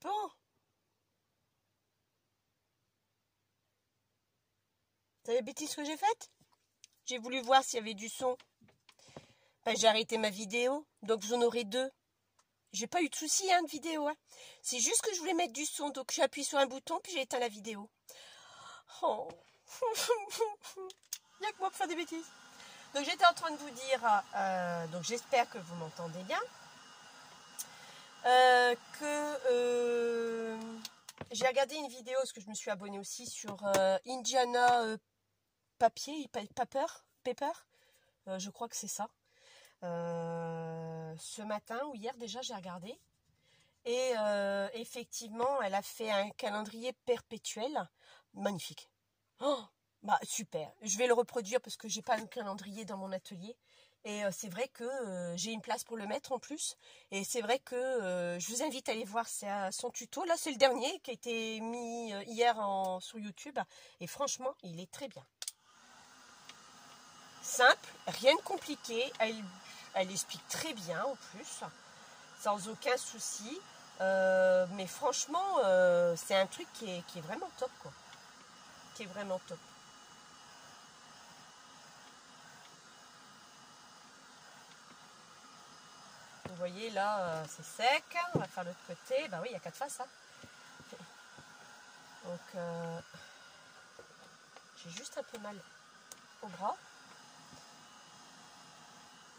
flippant. T'as la bêtise que j'ai faite? J'ai voulu voir s'il y avait du son. Ben, j'ai arrêté ma vidéo, donc j'en aurai deux. J'ai pas eu de soucis de vidéo. Hein. C'est juste que je voulais mettre du son, donc j'appuie sur un bouton, puis j'ai éteint la vidéo. Oh. Il n'y a que moi pour faire des bêtises. Donc j'étais en train de vous dire, donc j'espère que vous m'entendez bien, j'ai regardé une vidéo, parce que je me suis abonnée aussi sur Indiana Pepper, je crois que c'est ça. Ce matin ou hier déjà j'ai regardé. Et effectivement, elle a fait un calendrier perpétuel. Magnifique. Oh, bah super. Je vais le reproduire parce que j'ai pas un calendrier dans mon atelier. Et c'est vrai que j'ai une place pour le mettre en plus. Et c'est vrai que je vous invite à aller voir son tuto. Là, c'est le dernier qui a été mis hier sur YouTube. Et franchement, il est très bien. Simple, rien de compliqué. Elle explique très bien en plus. Sans aucun souci. Mais franchement, c'est un truc qui est vraiment top, quoi. Qui est vraiment top. Vous voyez, là, c'est sec. On va faire l'autre côté. Bah oui, il y a 4 faces. Hein. Donc, j'ai juste un peu mal au bras.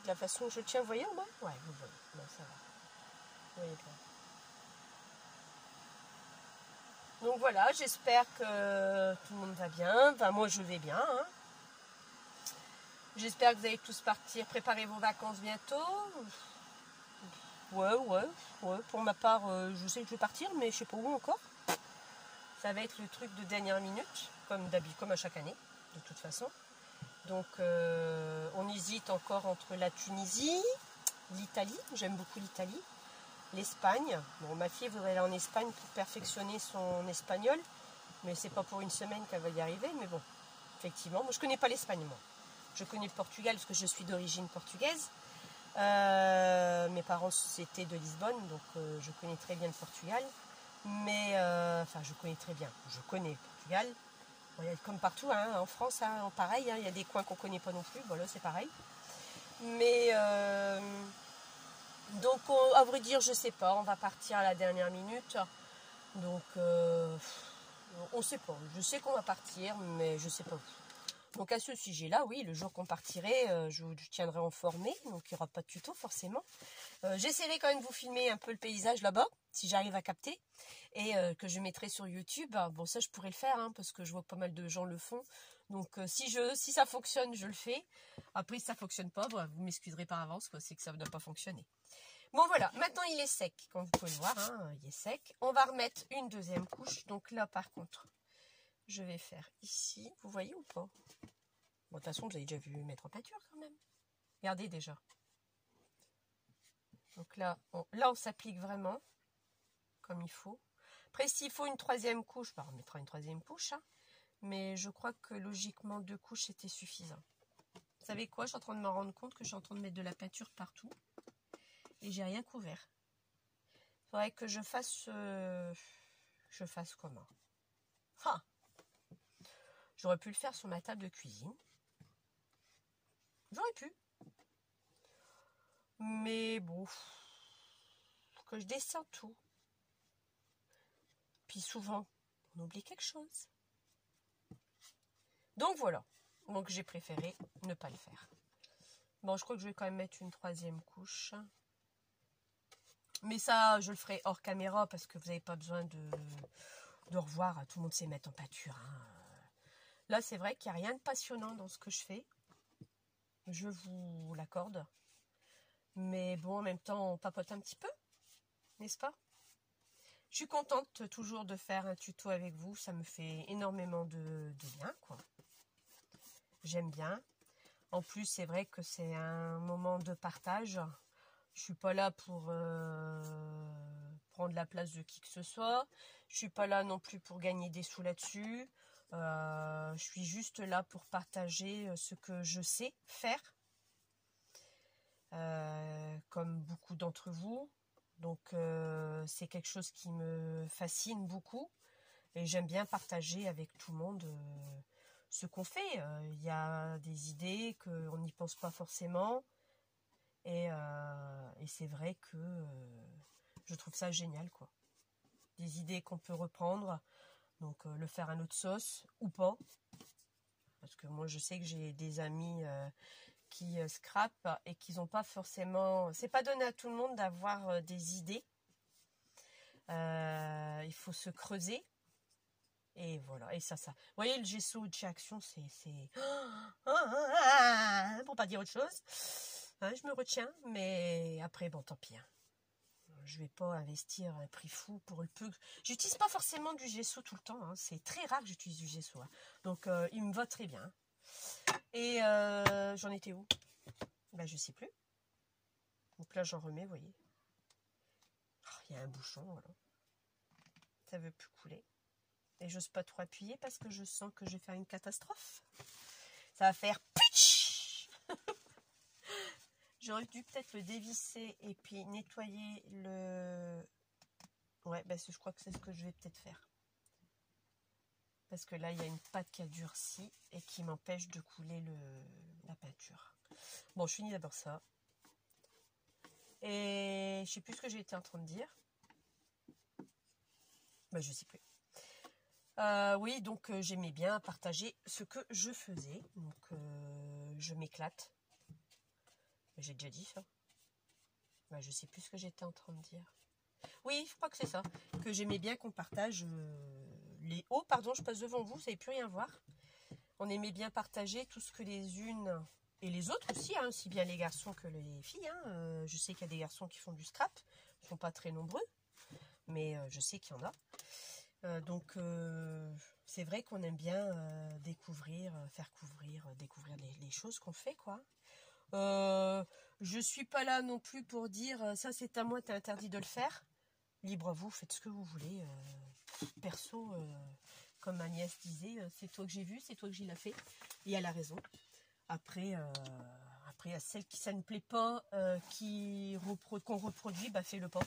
De la façon que je tiens, vous voyez en bas? Ouais, vous voyez. Non, ça va. Vous voyez bien. Donc voilà, j'espère que tout le monde va bien. Enfin, moi, je vais bien. Hein. J'espère que vous allez tous partir, préparer vos vacances bientôt. Ouais. Pour ma part, je sais que je vais partir, mais je sais pas où encore. Ça va être le truc de dernière minute, comme d'habitude, comme à chaque année, de toute façon. Donc, on hésite encore entre la Tunisie, l'Italie. J'aime beaucoup l'Italie. L'Espagne. Bon, ma fille voudrait aller en Espagne pour perfectionner son espagnol, mais c'est pas pour une semaine qu'elle va y arriver. Mais bon, effectivement, moi je connais pas l'Espagne, moi. Je connais le Portugal parce que je suis d'origine portugaise. Mes parents étaient de Lisbonne, donc je connais très bien le Portugal. Mais, enfin, je connais très bien. Je connais le Portugal. Bon, il y a, comme partout, hein, en France, hein, pareil. Hein, il y a des coins qu'on ne connaît pas non plus. Voilà, c'est pareil. Mais, donc, à vrai dire, je ne sais pas. On va partir à la dernière minute. Donc, on ne sait pas. Je sais qu'on va partir, mais je ne sais pas où. Donc à ce sujet-là, oui, le jour qu'on partirait, je vous tiendrai informé, donc il n'y aura pas de tuto forcément. J'essaierai quand même de vous filmer un peu le paysage là-bas, si j'arrive à capter, et que je mettrai sur YouTube. Bon, ça je pourrais le faire, hein, parce que je vois pas mal de gens le font. Donc si ça fonctionne, je le fais. Après, si ça fonctionne pas, bon, vous m'excuserez par avance, c'est que ça ne doit pas fonctionner. Bon voilà, maintenant il est sec, comme vous pouvez le voir, hein, il est sec. On va remettre une deuxième couche, donc là par contre, je vais faire ici, vous voyez ou pas? Bon, de toute façon, vous avez déjà vu mettre en peinture quand même. Regardez déjà. Donc là, on s'applique vraiment comme il faut. Après, s'il faut une troisième couche, bah, on mettra une troisième couche. Hein. Mais je crois que logiquement, 2 couches, c'était suffisant. Vous savez quoi? Je suis en train de me rendre compte que je suis en train de mettre de la peinture partout. Et j'ai rien couvert. Il faudrait que je fasse... comment? Ah, j'aurais pu le faire sur ma table de cuisine. J'aurais pu. Mais bon, que je descends tout. Puis souvent, on oublie quelque chose. Donc voilà. Donc j'ai préféré ne pas le faire. Bon, je crois que je vais quand même mettre une troisième couche. Mais ça, je le ferai hors caméra parce que vous n'avez pas besoin de revoir. Tout le monde sait mettre en peinture. Hein. Là, c'est vrai qu'il n'y a rien de passionnant dans ce que je fais. Je vous l'accorde. Mais bon, en même temps, on papote un petit peu. N'est-ce pas? Je suis contente toujours de faire un tuto avec vous. Ça me fait énormément de bien, quoi. J'aime bien. En plus, c'est vrai que c'est un moment de partage. Je suis pas là pour prendre la place de qui que ce soit. Je suis pas là non plus pour gagner des sous là-dessus. Je suis juste là pour partager ce que je sais faire. Comme beaucoup d'entre vous. Donc c'est quelque chose qui me fascine beaucoup. Et j'aime bien partager avec tout le monde ce qu'on fait. Il y a des idées qu'on n'y pense pas forcément. Et c'est vrai que je trouve ça génial, quoi. Des idées qu'on peut reprendre. Donc le faire à notre sauce ou pas. Parce que moi je sais que j'ai des amis qui scrapent et qui n'ont pas forcément... C'est pas donné à tout le monde d'avoir des idées. Il faut se creuser. Et voilà, et ça. Vous voyez, le gesso de chez Action, c'est... Pour pas dire autre chose. Hein, je me retiens, mais après, bon, tant pis. Hein. Je vais pas investir un prix fou pour le peu. J'utilise pas forcément du gesso tout le temps. Hein. C'est très rare que j'utilise du gesso. Hein. Donc, il me va très bien. Et j'en étais où? Ben, je sais plus. Donc là, j'en remets, vous voyez. Il y a un bouchon, voilà. Ça veut plus couler. Et j'ose pas trop appuyer parce que je sens que je vais faire une catastrophe. Ça va faire pitch. J'aurais dû peut-être le dévisser et puis nettoyer le... Ouais, ben je crois que c'est ce que je vais peut-être faire. Parce que là, il y a une pâte qui a durci et qui m'empêche de couler la peinture. Bon, je finis d'abord ça. Et je sais plus ce que j'ai été en train de dire. Ben, je sais plus. Oui, donc j'aimais bien partager ce que je faisais. Donc je m'éclate. J'ai déjà dit ça. Ben, je sais plus ce que j'étais en train de dire. Oui, je crois que c'est ça. Que j'aimais bien qu'on partage les... Oh, pardon, je passe devant vous, vous savez plus rien voir. On aimait bien partager tout ce que les unes et les autres aussi, hein, aussi bien les garçons que les filles. Hein. Je sais qu'il y a des garçons qui font du scrap. Ils ne sont pas très nombreux, mais je sais qu'il y en a. Donc c'est vrai qu'on aime bien découvrir les choses qu'on fait, quoi. Je suis pas là non plus pour dire ça c'est à moi, t'es interdit de le faire. Libre à vous, faites ce que vous voulez. Perso, comme ma nièce disait, c'est toi que j'ai vu, c'est toi que j'y l'ai fait. Et elle a raison. Après, à celle qui ça ne plaît pas, qu'on reproduit, bah fais-le pas.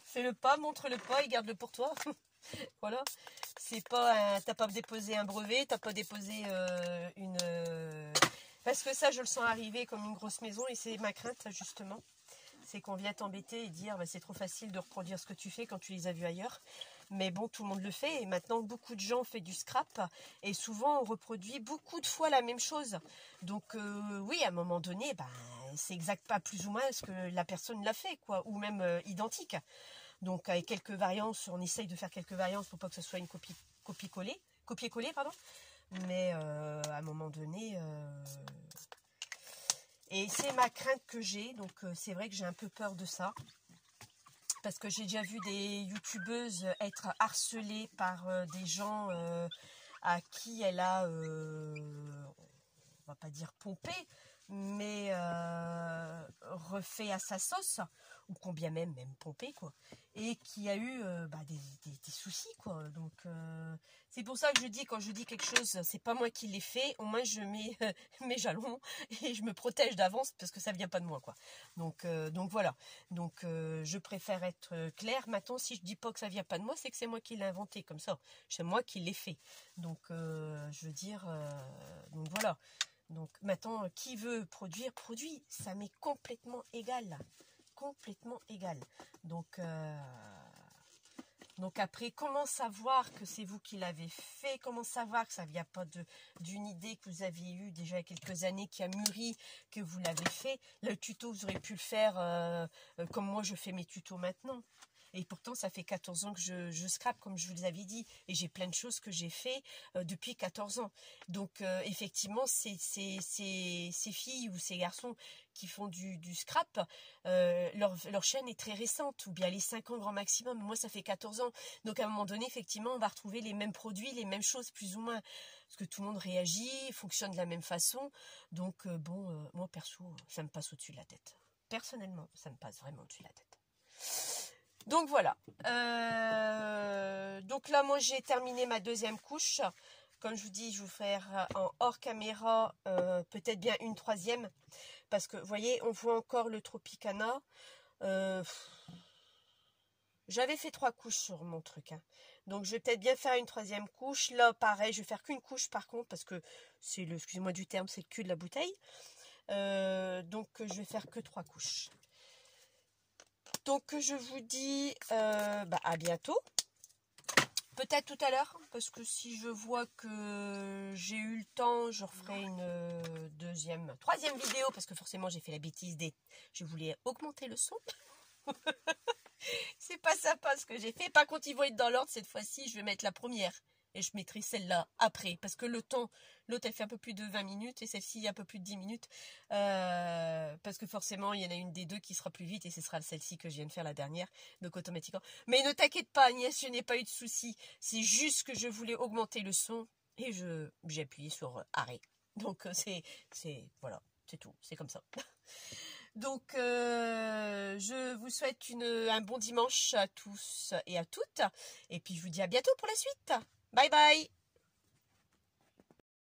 Fais-le pas, montre-le pas et garde-le pour toi. Voilà. C'est pas t'as pas déposé un brevet, t'as pas déposé une... Parce que ça, je le sens arriver comme une grosse maison et c'est ma crainte, justement. C'est qu'on vient t'embêter et dire bah, c'est trop facile de reproduire ce que tu fais quand tu les as vus ailleurs. Mais bon, tout le monde le fait et maintenant beaucoup de gens font du scrap et souvent on reproduit beaucoup de fois la même chose. Donc oui, à un moment donné, bah, c'est exact pas plus ou moins ce que la personne l'a fait, quoi, ou même identique. Donc avec quelques variances, on essaye de faire quelques variantes pour pas que ce soit une copier-coller, pardon. Mais à un moment donné... Et c'est ma crainte que j'ai, donc c'est vrai que j'ai un peu peur de ça. Parce que j'ai déjà vu des youtubeuses être harcelées par des gens à qui elle a, on va pas dire pompé, mais refait à sa sauce, ou combien même pompé, quoi. Et qui a eu des soucis, quoi. Donc c'est pour ça que je dis, quand je dis quelque chose, c'est pas moi qui l'ai fait, au moins je mets mes jalons et je me protège d'avance parce que ça vient pas de moi, quoi. Donc voilà. Donc je préfère être claire. Maintenant, si je dis pas que ça vient pas de moi, c'est que c'est moi qui l'ai inventé comme ça. C'est moi qui l'ai fait. Donc je veux dire, donc voilà. Donc maintenant, qui veut produire, produit. Ça m'est complètement égal. Complètement égal. Donc après, comment savoir que c'est vous qui l'avez fait? Comment savoir que ça ne vient pas d'une idée que vous aviez eue déjà il y a quelques années, qui a mûri, que vous l'avez fait? Le tuto, vous aurez pu le faire comme moi je fais mes tutos maintenant. Et pourtant, ça fait 14 ans que je scrape, comme je vous l'avais dit. Et j'ai plein de choses que j'ai fait depuis 14 ans. Donc, effectivement, ces filles ou ces garçons qui font du scrap, leur chaîne est très récente, ou bien les 5 ans grand maximum. Moi, ça fait 14 ans. Donc, à un moment donné, effectivement, on va retrouver les mêmes produits, les mêmes choses, plus ou moins. Parce que tout le monde réagit, fonctionne de la même façon. Donc, moi, perso, ça me passe au-dessus de la tête. Personnellement, ça me passe vraiment au-dessus de la tête. Donc voilà, donc là moi j'ai terminé ma deuxième couche. Comme je vous dis, je vais vous faire en hors caméra peut-être bien une troisième. Parce que vous voyez, on voit encore le Tropicana. J'avais fait 3 couches sur mon truc, hein. Donc je vais peut-être bien faire une 3e couche. Là, pareil, je vais faire qu'une couche par contre, parce que c'est le, excusez-moi du terme, c'est le cul de la bouteille. Donc je vais faire que 3 couches. Donc je vous dis à bientôt. Peut-être tout à l'heure, parce que si je vois que j'ai eu le temps, je referai une 3e vidéo, parce que forcément j'ai fait la bêtise je voulais augmenter le son. C'est pas sympa ce que j'ai fait. Par contre, ils vont être dans l'ordre cette fois-ci. Je vais mettre la première et je mettrai celle-là après. Parce que le temps, l'autre elle fait un peu plus de 20 minutes et celle-ci un peu plus de 10 minutes. Parce que forcément, il y en a une des deux qui sera plus vite et ce sera celle-ci que je viens de faire la dernière. Donc automatiquement. Mais ne t'inquiète pas Agnès, je n'ai pas eu de soucis. C'est juste que je voulais augmenter le son et j'ai appuyé sur arrêt. Donc voilà, c'est tout. C'est comme ça. Donc, je vous souhaite un bon dimanche à tous et à toutes. Et puis, je vous dis à bientôt pour la suite. Bye bye!